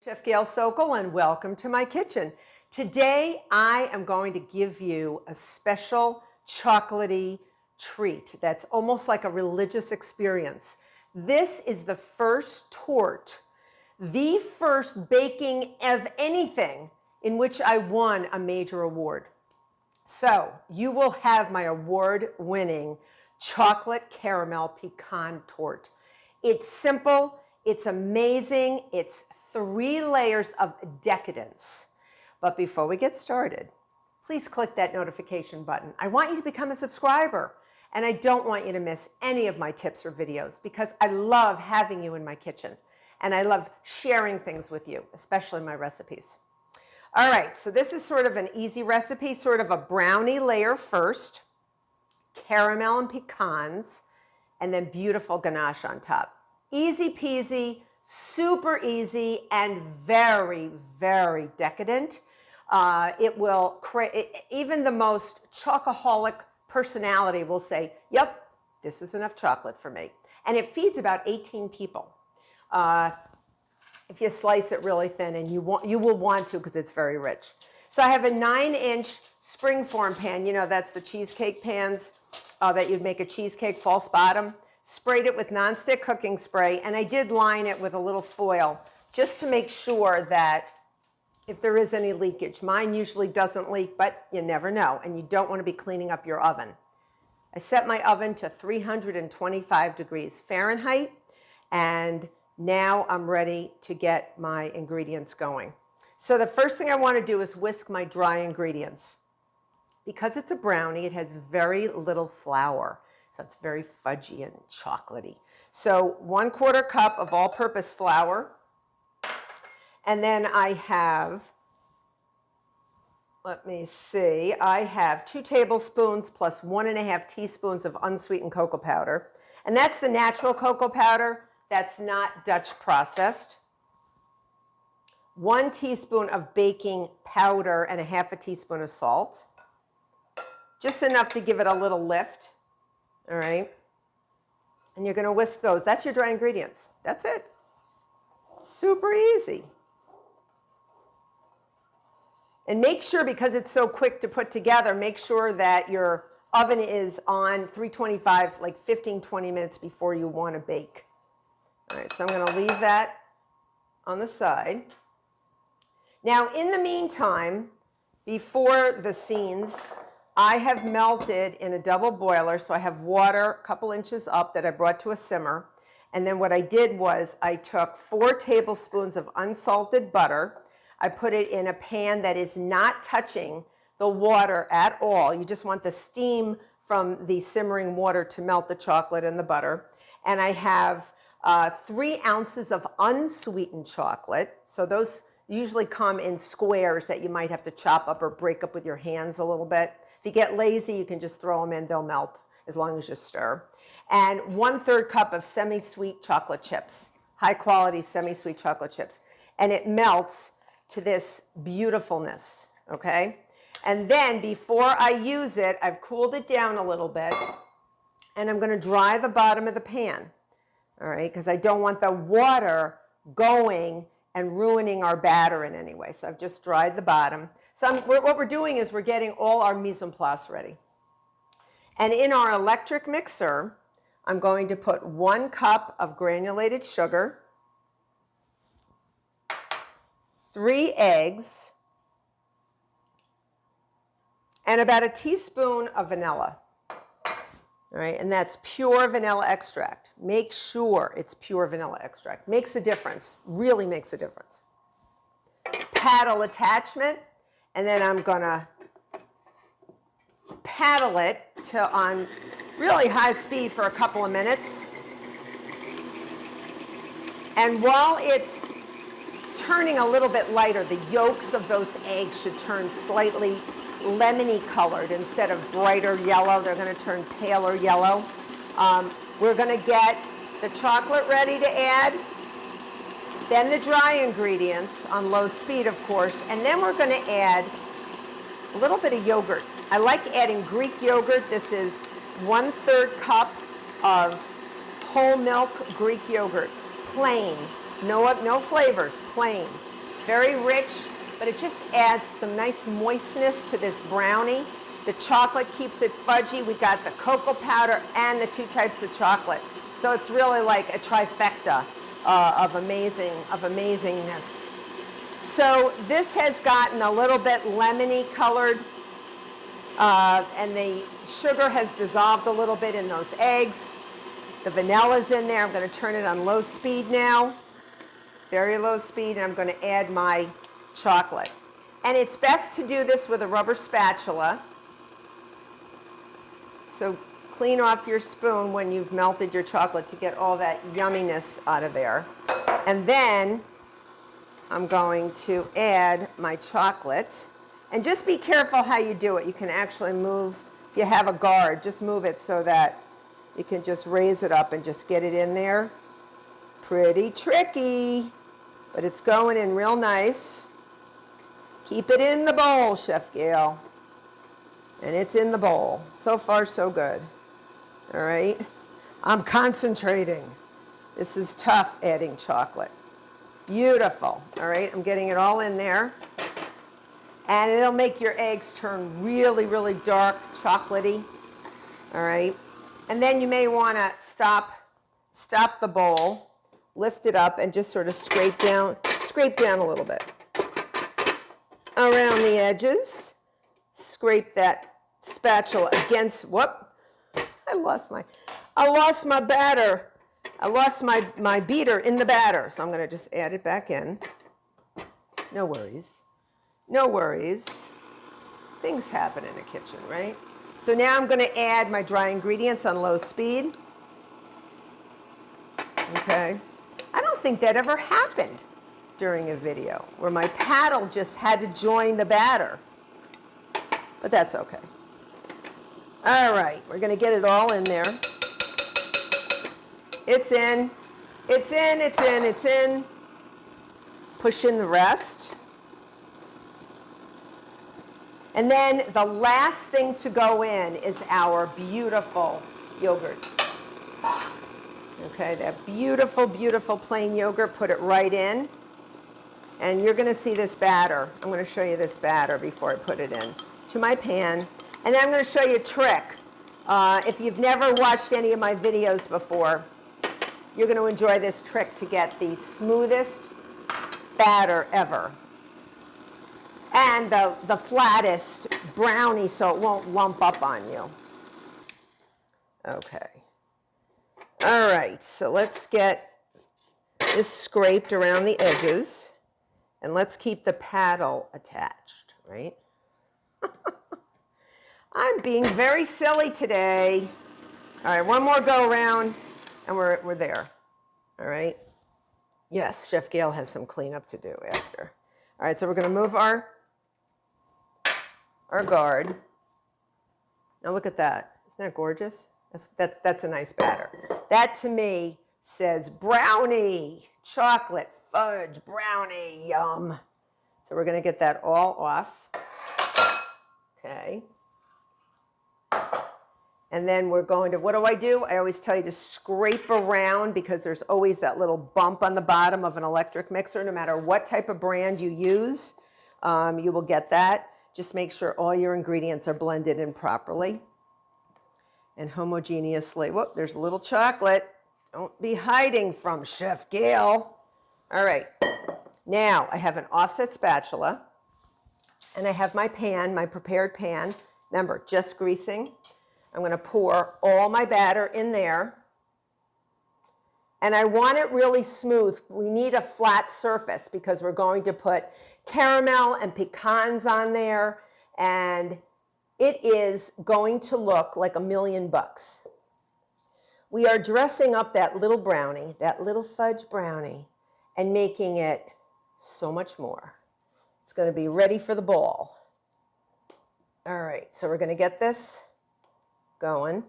Chef Gail Sokol, and welcome to my kitchen. Today I am going to give you a special chocolatey treat that's almost like a religious experience. This is the first torte, the first baking of anything in which I won a major award. So you will have my award-winning chocolate caramel pecan torte. It's simple, it's amazing, it's 3 layers of decadence. But before we get started, please click that notification button. I want you to become a subscriber, and I don't want you to miss any of my tips or videos because I love having you in my kitchen, and I love sharing things with you, especially my recipes. All right, so this is sort of an easy recipe, sort of a brownie layer first, caramel and pecans, and then beautiful ganache on top. Easy peasy, super easy, and very, very decadent. It will create, even the most chocoholic personality will say, yep, this is enough chocolate for me. And it feeds about 18 people. If you slice it really thin, and you will want to because it's very rich. So I have a 9-inch springform pan. You know, that's the cheesecake pans that you'd make a cheesecake, false bottom. Sprayed it with nonstick cooking spray, and I did line it with a little foil just to make sure that if there is any leakage. Mine usually doesn't leak, but you never know, and you don't want to be cleaning up your oven. I set my oven to 325 degrees Fahrenheit, and now I'm ready to get my ingredients going. So the first thing I want to do is whisk my dry ingredients. Because it's a brownie, it has very little flour. So it's very fudgy and chocolatey. So 1/4 cup of all-purpose flour. And then I have, let me see, I have 2 tablespoons plus 1½ teaspoons of unsweetened cocoa powder. And that's the natural cocoa powder. That's not Dutch processed. 1 teaspoon of baking powder and 1/2 teaspoon of salt. Just enough to give it a little lift. All right, and you're going to whisk those. That's your dry ingredients. That's it. Super easy. And make sure, because it's so quick to put together, make sure that your oven is on 325 like 15-20 minutes before you want to bake. All right, so I'm going to leave that on the side. Now, in the meantime, before the scenes, I have melted in a double boiler, so I have water a couple inches up that I brought to a simmer. And then what I did was I took 4 tablespoons of unsalted butter. I put it in a pan that is not touching the water at all. You just want the steam from the simmering water to melt the chocolate and the butter. And I have 3 ounces of unsweetened chocolate. So those usually come in squares that you might have to chop up or break up with your hands a little bit. If you get lazy, you can just throw them in. They'll melt as long as you stir. And 1/3 cup of semi-sweet chocolate chips, high-quality semi-sweet chocolate chips. And it melts to this beautifulness, okay? And then before I use it, I've cooled it down a little bit, and I'm going to dry the bottom of the pan, all right? Because I don't want the water going and ruining our batter in any way. So I've just dried the bottom. So what we're doing is we're getting all our mise en place ready. And in our electric mixer, I'm going to put 1 cup of granulated sugar, 3 eggs, and about a teaspoon of vanilla. All right, and that's pure vanilla extract. Make sure it's pure vanilla extract. Makes a difference, really makes a difference. Paddle attachment. And then I'm gonna paddle it on really high speed for a couple of minutes. And while it's turning a little bit lighter, the yolks of those eggs should turn slightly lemony colored instead of brighter yellow. They're gonna turn paler yellow. We're gonna get the chocolate ready to add, then the dry ingredients on low speed, of course, and then we're going to add a little bit of yogurt. I like adding Greek yogurt. This is 1/3 cup of whole milk Greek yogurt, plain. No flavors, plain. Very rich, but it just adds some nice moistness to this brownie. The chocolate keeps it fudgy. We got the cocoa powder and the 2 types of chocolate. So it's really like a trifecta of amazingness. So this has gotten a little bit lemony colored, and the sugar has dissolved a little bit in those eggs. The vanilla's in there. I'm going to turn it on low speed now, very low speed, and I'm going to add my chocolate. And it's best to do this with a rubber spatula. So clean off your spoon when you've melted your chocolate to get all that yumminess out of there. And then I'm going to add my chocolate. And just be careful how you do it. You can actually move, if you have a guard, just move it so that you can just raise it up and just get it in there. Pretty tricky, but it's going in real nice. Keep it in the bowl, Chef Gail. And it's in the bowl. So far, so good. All right. I'm concentrating. This is tough adding chocolate. Beautiful. All right. I'm getting it all in there. And it'll make your eggs turn really, really dark, chocolatey. All right. And then you may want to stop the bowl, lift it up, and just sort of scrape down a little bit around the edges. Scrape that spatula against, whoop, I lost my batter. I lost my beater in the batter. So I'm going to just add it back in. No worries. No worries. Things happen in a kitchen, right? So now I'm going to add my dry ingredients on low speed. Okay. I don't think that ever happened during a video where my paddle just had to join the batter. But that's okay. All right, we're going to get it all in there. It's in. It's in, it's in, it's in. Push in the rest. And then the last thing to go in is our beautiful yogurt. Okay, that beautiful, beautiful plain yogurt, put it right in. And you're going to see this batter. I'm going to show you this batter before I put it in to my pan. And then I'm going to show you a trick. If you've never watched any of my videos before, you're going to enjoy this trick to get the smoothest batter ever. And the flattest brownie so it won't lump up on you. Okay. All right, so let's get this scraped around the edges. And let's keep the paddle attached, right? I'm being very silly today. All right, one more go around and we're there. All right. Yes, Chef Gail has some cleanup to do after. All right, so we're going to move our guard. Now look at that. Isn't that gorgeous? That's a nice batter. That to me says brownie, chocolate, fudge, brownie, yum. So we're going to get that all off. Okay. And then we're going to, what do? I always tell you to scrape around because there's always that little bump on the bottom of an electric mixer. No matter what type of brand you use, you will get that. Just make sure all your ingredients are blended in properly and homogeneously. Whoop, there's a little chocolate. Don't be hiding from Chef Gail. All right. Now I have an offset spatula and I have my pan, my prepared pan. Remember, just greasing. I'm going to pour all my batter in there. And I want it really smooth. We need a flat surface because we're going to put caramel and pecans on there. And it is going to look like $1,000,000. We are dressing up that little brownie, that little fudge brownie, and making it so much more. It's going to be ready for the ball. All right, so we're going to get this going.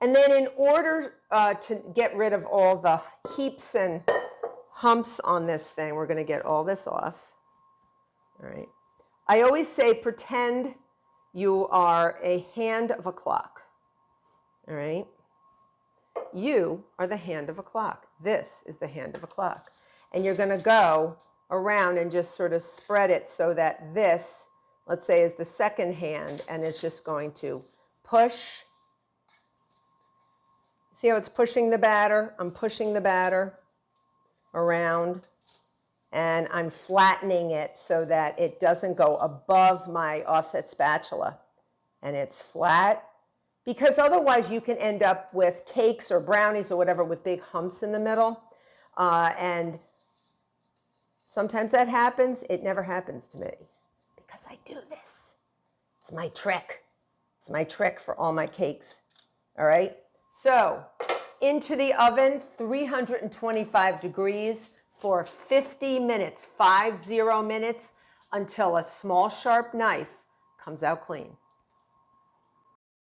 And then in order to get rid of all the heaps and humps on this thing, we're going to get all this off. All right. I always say pretend you are a hand of a clock. All right. You are the hand of a clock. This is the hand of a clock. And you're going to go around and just sort of spread it so that this, let's say, is the second hand, and it's just going to push. See how it's pushing the batter? I'm pushing the batter around, and I'm flattening it so that it doesn't go above my offset spatula. And it's flat, because otherwise you can end up with cakes or brownies or whatever with big humps in the middle. And sometimes that happens. It never happens to me because I do this. It's my trick. It's my trick for all my cakes. All right. So into the oven, 325 degrees for 50 minutes, 50 minutes, until a small sharp knife comes out clean.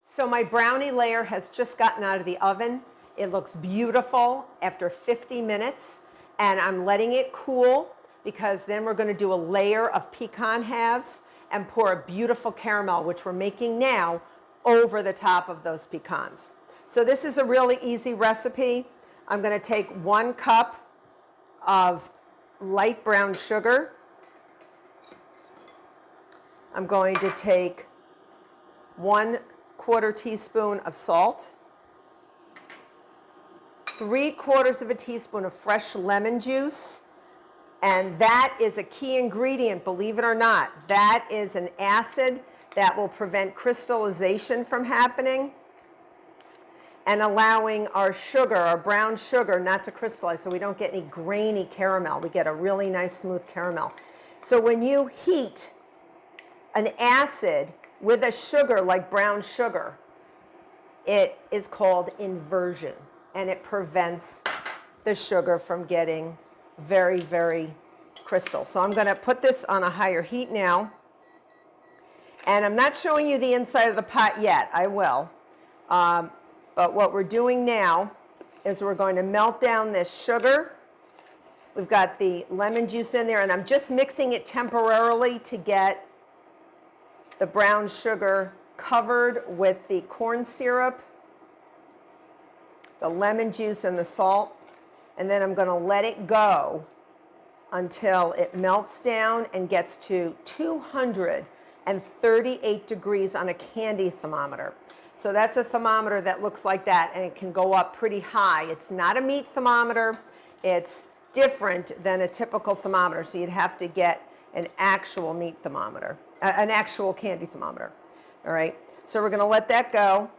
So my brownie layer has just gotten out of the oven. It looks beautiful after 50 minutes, and I'm letting it cool because then we're going to do a layer of pecan halves and pour a beautiful caramel, which we're making now, over the top of those pecans. So this is a really easy recipe. I'm going to take 1 cup of light brown sugar. I'm going to take 1/4 teaspoon of salt, 3/4 teaspoon of fresh lemon juice, and that is a key ingredient, believe it or not. That is an acid that will prevent crystallization from happening and allowing our sugar, our brown sugar, not to crystallize, so we don't get any grainy caramel. We get a really nice smooth caramel. So when you heat an acid with a sugar like brown sugar, it is called inversion, and it prevents the sugar from getting very, very crystal. So I'm going to put this on a higher heat now, and I'm not showing you the inside of the pot yet. I will. But what we're doing now is we're going to melt down this sugar. We've got the lemon juice in there, and I'm just mixing it temporarily to get the brown sugar covered with the corn syrup, the lemon juice, and the salt. And then I'm going to let it go until it melts down and gets to 238 degrees on a candy thermometer. So that's a thermometer that looks like that, and it can go up pretty high. It's not a meat thermometer. It's different than a typical thermometer, so you'd have to get an actual meat thermometer, an actual candy thermometer. All right, so we're going to let that go.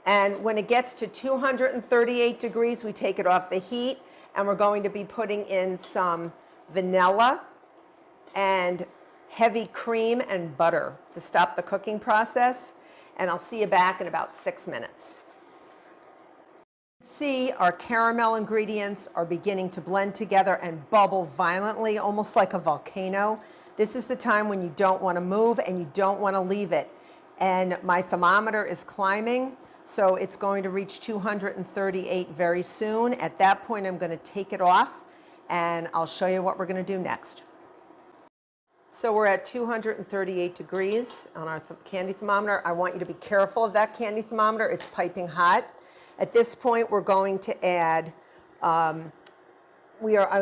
And when it gets to 238 degrees, we take it off the heat, and we're going to be putting in some vanilla and heavy cream and butter to stop the cooking process. And I'll see you back in about 6 minutes. See, our caramel ingredients are beginning to blend together and bubble violently, almost like a volcano. This is the time when you don't want to move and you don't want to leave it. And my thermometer is climbing, so it's going to reach 238 very soon. At that point, I'm going to take it off, and I'll show you what we're going to do next. So we're at 238 degrees on our candy thermometer. I want you to be careful of that candy thermometer. It's piping hot. At this point, we're going to add, I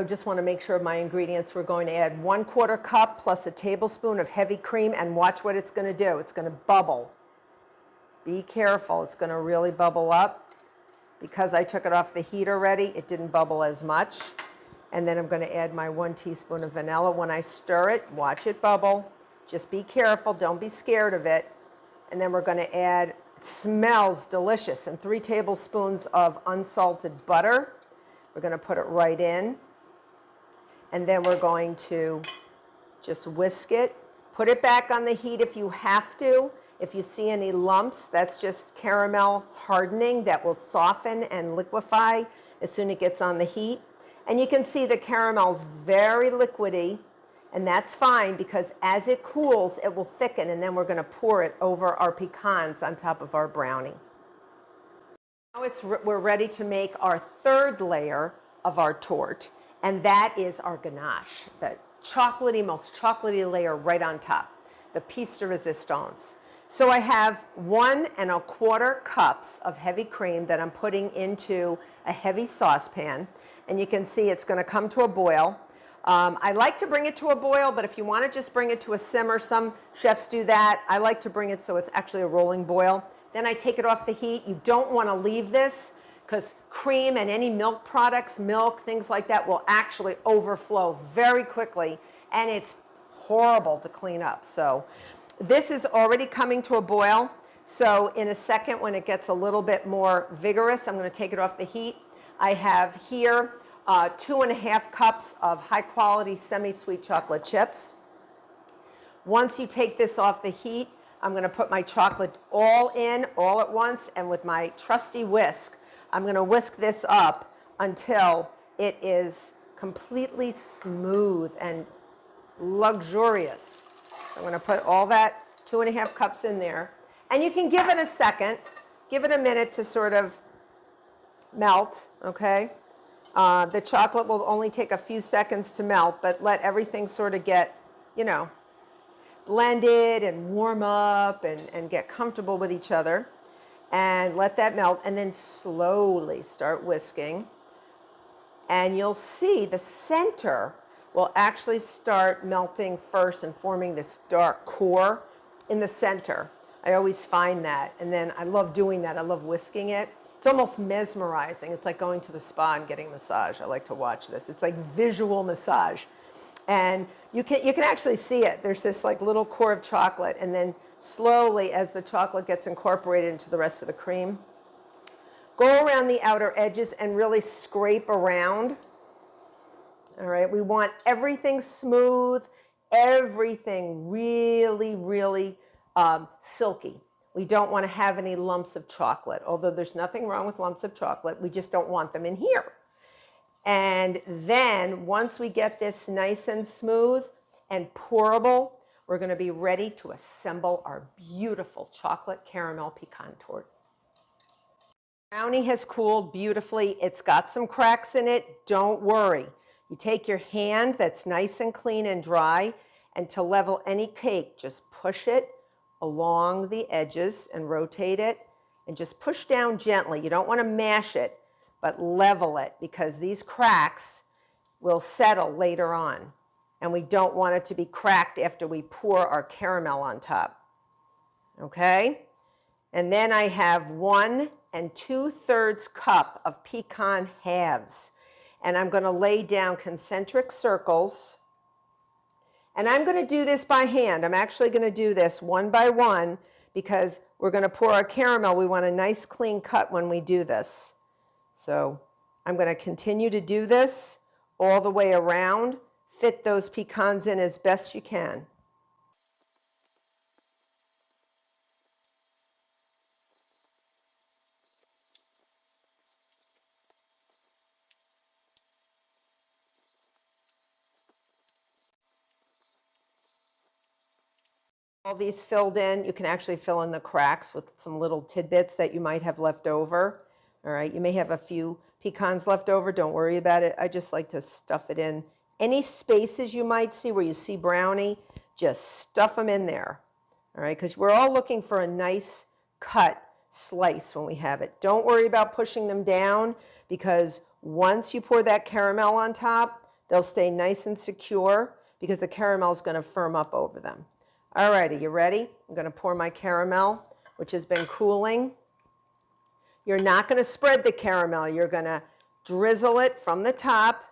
just want to make sure of my ingredients. We're going to add 1/4 cup plus a tablespoon of heavy cream, and watch what it's going to do. It's going to bubble. Be careful. It's going to really bubble up. Because I took it off the heat already, it didn't bubble as much. And then I'm going to add my 1 teaspoon of vanilla. When I stir it, watch it bubble. Just be careful. Don't be scared of it. And then we're going to add, it smells delicious, and 3 tablespoons of unsalted butter. We're going to put it right in. And then we're going to just whisk it. Put it back on the heat if you have to. If you see any lumps, that's just caramel hardening that will soften and liquefy as soon as it gets on the heat. And you can see the caramel's very liquidy, and that's fine because as it cools, it will thicken, and then we're going to pour it over our pecans on top of our brownie. Now we're ready to make our 3rd layer of our torte, and that is our ganache, the chocolatey, most chocolatey layer right on top, the piece de resistance. So I have 1 1/4 cups of heavy cream that I'm putting into a heavy saucepan. And you can see it's going to come to a boil. I like to bring it to a boil, but if you want to just bring it to a simmer, some chefs do that. I like to bring it so it's actually a rolling boil. Then I take it off the heat. You don't want to leave this because cream and any milk products, milk, things like that will actually overflow very quickly, and it's horrible to clean up. So this is already coming to a boil. So in a second, when it gets a little bit more vigorous, I'm going to take it off the heat. I have here 2 1/2 cups of high quality semi-sweet chocolate chips. Once you take this off the heat, I'm going to put my chocolate all in all at once, and with my trusty whisk, I'm going to whisk this up until it is completely smooth and luxurious. I'm going to put all that 2 1/2 cups in there, and you can give it a second, give it a minute to sort of melt, okay? The chocolate will only take a few seconds to melt, but let everything sort of get, you know, blended and warm up and get comfortable with each other. And let that melt, and then slowly start whisking. And you'll see the center will actually start melting first and forming this dark core in the center. I always find that. And then I love doing that. I love whisking it. It's almost mesmerizing. It's like going to the spa and getting a massage. I like to watch this. It's like visual massage. And you can actually see it. There's this like little core of chocolate, and then slowly, as the chocolate gets incorporated into the rest of the cream, go around the outer edges and really scrape around. All right, we want everything smooth, everything really, really silky. We don't want to have any lumps of chocolate, although there's nothing wrong with lumps of chocolate. We just don't want them in here. And then once we get this nice and smooth and pourable, we're going to be ready to assemble our beautiful chocolate caramel pecan torte. Brownie has cooled beautifully. It's got some cracks in it. Don't worry. You take your hand that's nice and clean and dry, and to level any cake, just push it along the edges and rotate it, and just push down gently. You don't want to mash it, but level it, because these cracks will settle later on. And we don't want it to be cracked after we pour our caramel on top. Okay? And then I have 1 2/3 cup of pecan halves. And I'm going to lay down concentric circles. And I'm going to do this by hand. I'm actually going to do this one by one, because we're going to pour our caramel. We want a nice clean cut when we do this. So I'm going to continue to do this all the way around. Fit those pecans in as best you can. All these filled in, you can actually fill in the cracks with some little tidbits that you might have left over. All right, you may have a few pecans left over. Don't worry about it. I just like to stuff it in. Any spaces you might see where you see brownie, just stuff them in there. All right, because we're all looking for a nice cut slice when we have it. Don't worry about pushing them down, because once you pour that caramel on top, they'll stay nice and secure, because the caramel is going to firm up over them. All righty, you ready? I'm going to pour my caramel, which has been cooling. You're not going to spread the caramel. You're going to drizzle it from the top,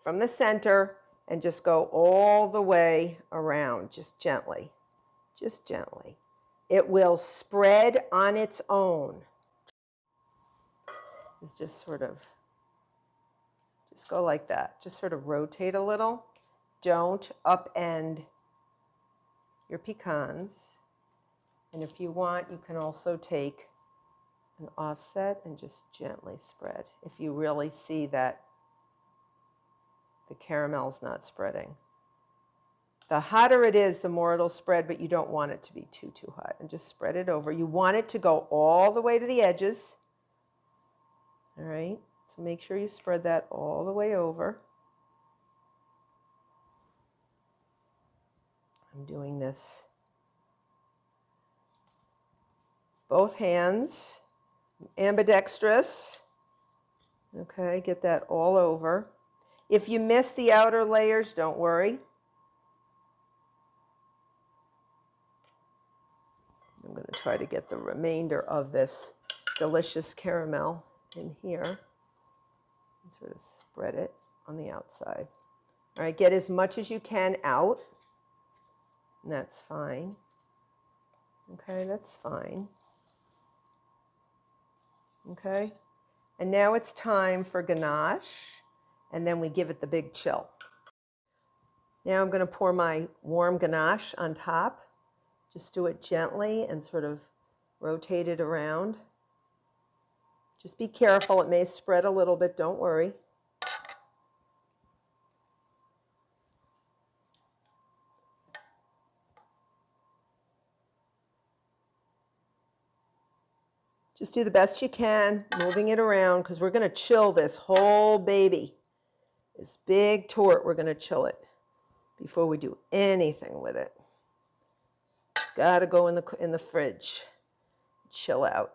from the center, and just go all the way around, just gently, just gently. It will spread on its own. It's just sort of, just go like that. Just sort of rotate a little. Don't upend your pecans. And if you want, you can also take an offset and just gently spread if you really see that the caramel's not spreading. The hotter it is, the more it'll spread, but you don't want it to be too hot. And just spread it over. You want it to go all the way to the edges. All right, so make sure you spread that all the way over. I'm doing this both hands, ambidextrous. Okay, get that all over. If you miss the outer layers, don't worry. I'm going to try to get the remainder of this delicious caramel in here and sort of spread it on the outside. All right, get as much as you can out, and that's fine. Okay, that's fine. Okay, and now it's time for ganache, and then we give it the big chill. Now I'm going to pour my warm ganache on top. Just do it gently and sort of rotate it around. Just be careful, it may spread a little bit, don't worry. Just do the best you can, moving it around, because we're going to chill this whole baby. This big torte, we're going to chill it before we do anything with it. It's got to go in the fridge, chill out,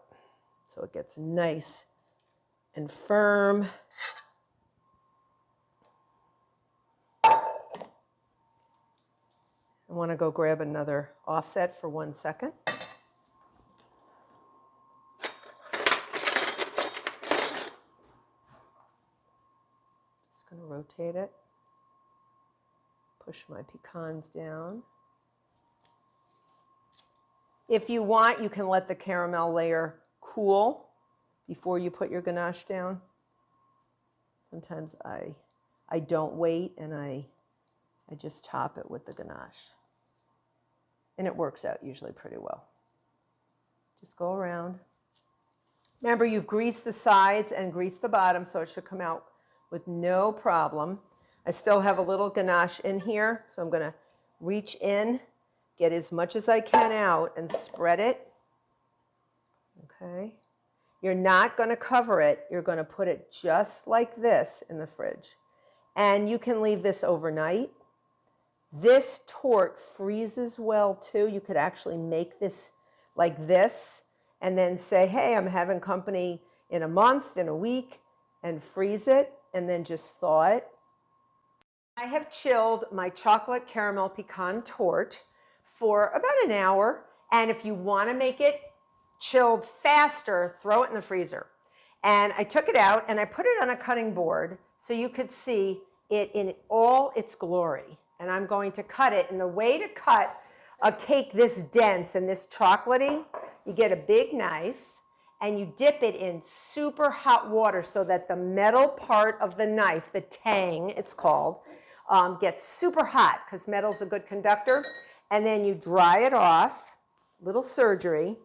so it gets nice and firm. I want to go grab another offset for 1 second. Just going to rotate it. Push my pecans down. If you want, you can let the caramel layer cool before you put your ganache down. Sometimes I don't wait and I just top it with the ganache. And it works out usually pretty well. Just go around. Remember, you've greased the sides and greased the bottom, so it should come out with no problem. I still have a little ganache in here, so I'm going to reach in, get as much as I can out, and spread it. Okay. You're not going to cover it. You're going to put it just like this in the fridge. And you can leave this overnight. This torte freezes well too. You could actually make this like this and then say, hey, I'm having company in a month, in a week, and freeze it and then just thaw it. I have chilled my chocolate caramel pecan torte for about an hour. And if you want to make it chilled faster, throw it in the freezer. And I took it out and I put it on a cutting board so you could see it in all its glory. And I'm going to cut it. And the way to cut a cake this dense and this chocolatey, you get a big knife and you dip it in super hot water so that the metal part of the knife, the tang it's called, gets super hot because metal's a good conductor. And then you dry it off, little surgery.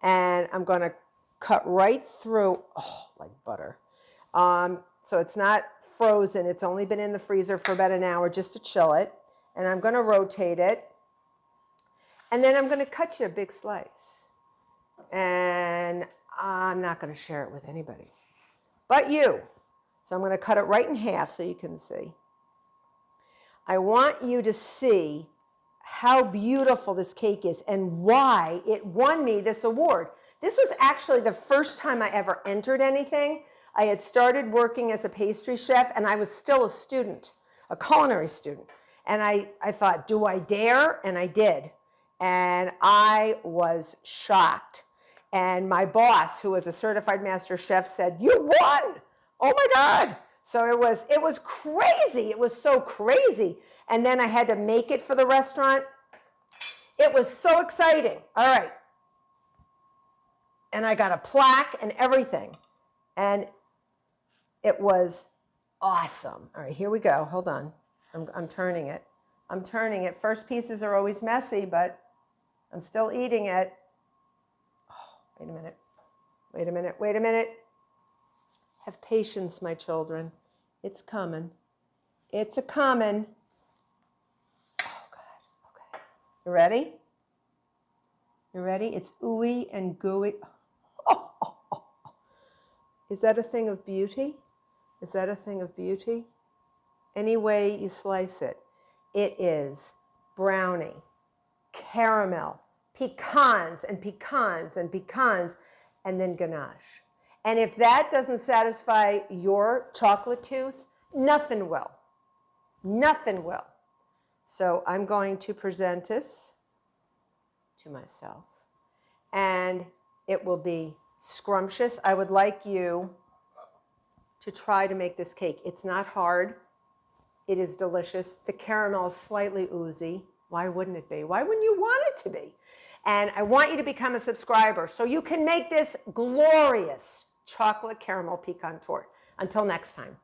And I'm going to cut right through, oh, like butter. So it's not frozen. It's only been in the freezer for about an hour just to chill it. And I'm going to rotate it. And then I'm going to cut you a big slice. And I'm not going to share it with anybody but you. So I'm going to cut it right in half so you can see. I want you to see how beautiful this cake is and why it won me this award. This was actually the first time I ever entered anything. I had started working as a pastry chef and I was still a student, a culinary student. And I thought, do I dare? And I did. And I was shocked. And my boss, who was a certified master chef, said, you won! Oh my God! So it was crazy. It was so crazy. And then I had to make it for the restaurant. It was so exciting. All right. And I got a plaque and everything. And it was awesome. All right, here we go. Hold on. I'm turning it. I'm turning it. First pieces are always messy, but I'm still eating it. Oh, wait a minute. Wait a minute. Wait a minute. Have patience, my children. It's coming. It's a-coming. Oh, God. Okay. You ready? You ready? It's ooey and gooey. Oh, oh, oh. Is that a thing of beauty? Is that a thing of beauty? Any way you slice it, it is brownie, caramel, pecans and pecans and pecans, and then ganache. And if that doesn't satisfy your chocolate tooth, nothing will. Nothing will. So I'm going to present this to myself, and it will be scrumptious. I would like you to try to make this cake. It's not hard. It is delicious. The caramel is slightly oozy. Why wouldn't it be? Why wouldn't you want it to be? And I want you to become a subscriber so you can make this glorious chocolate caramel pecan torte. Until next time.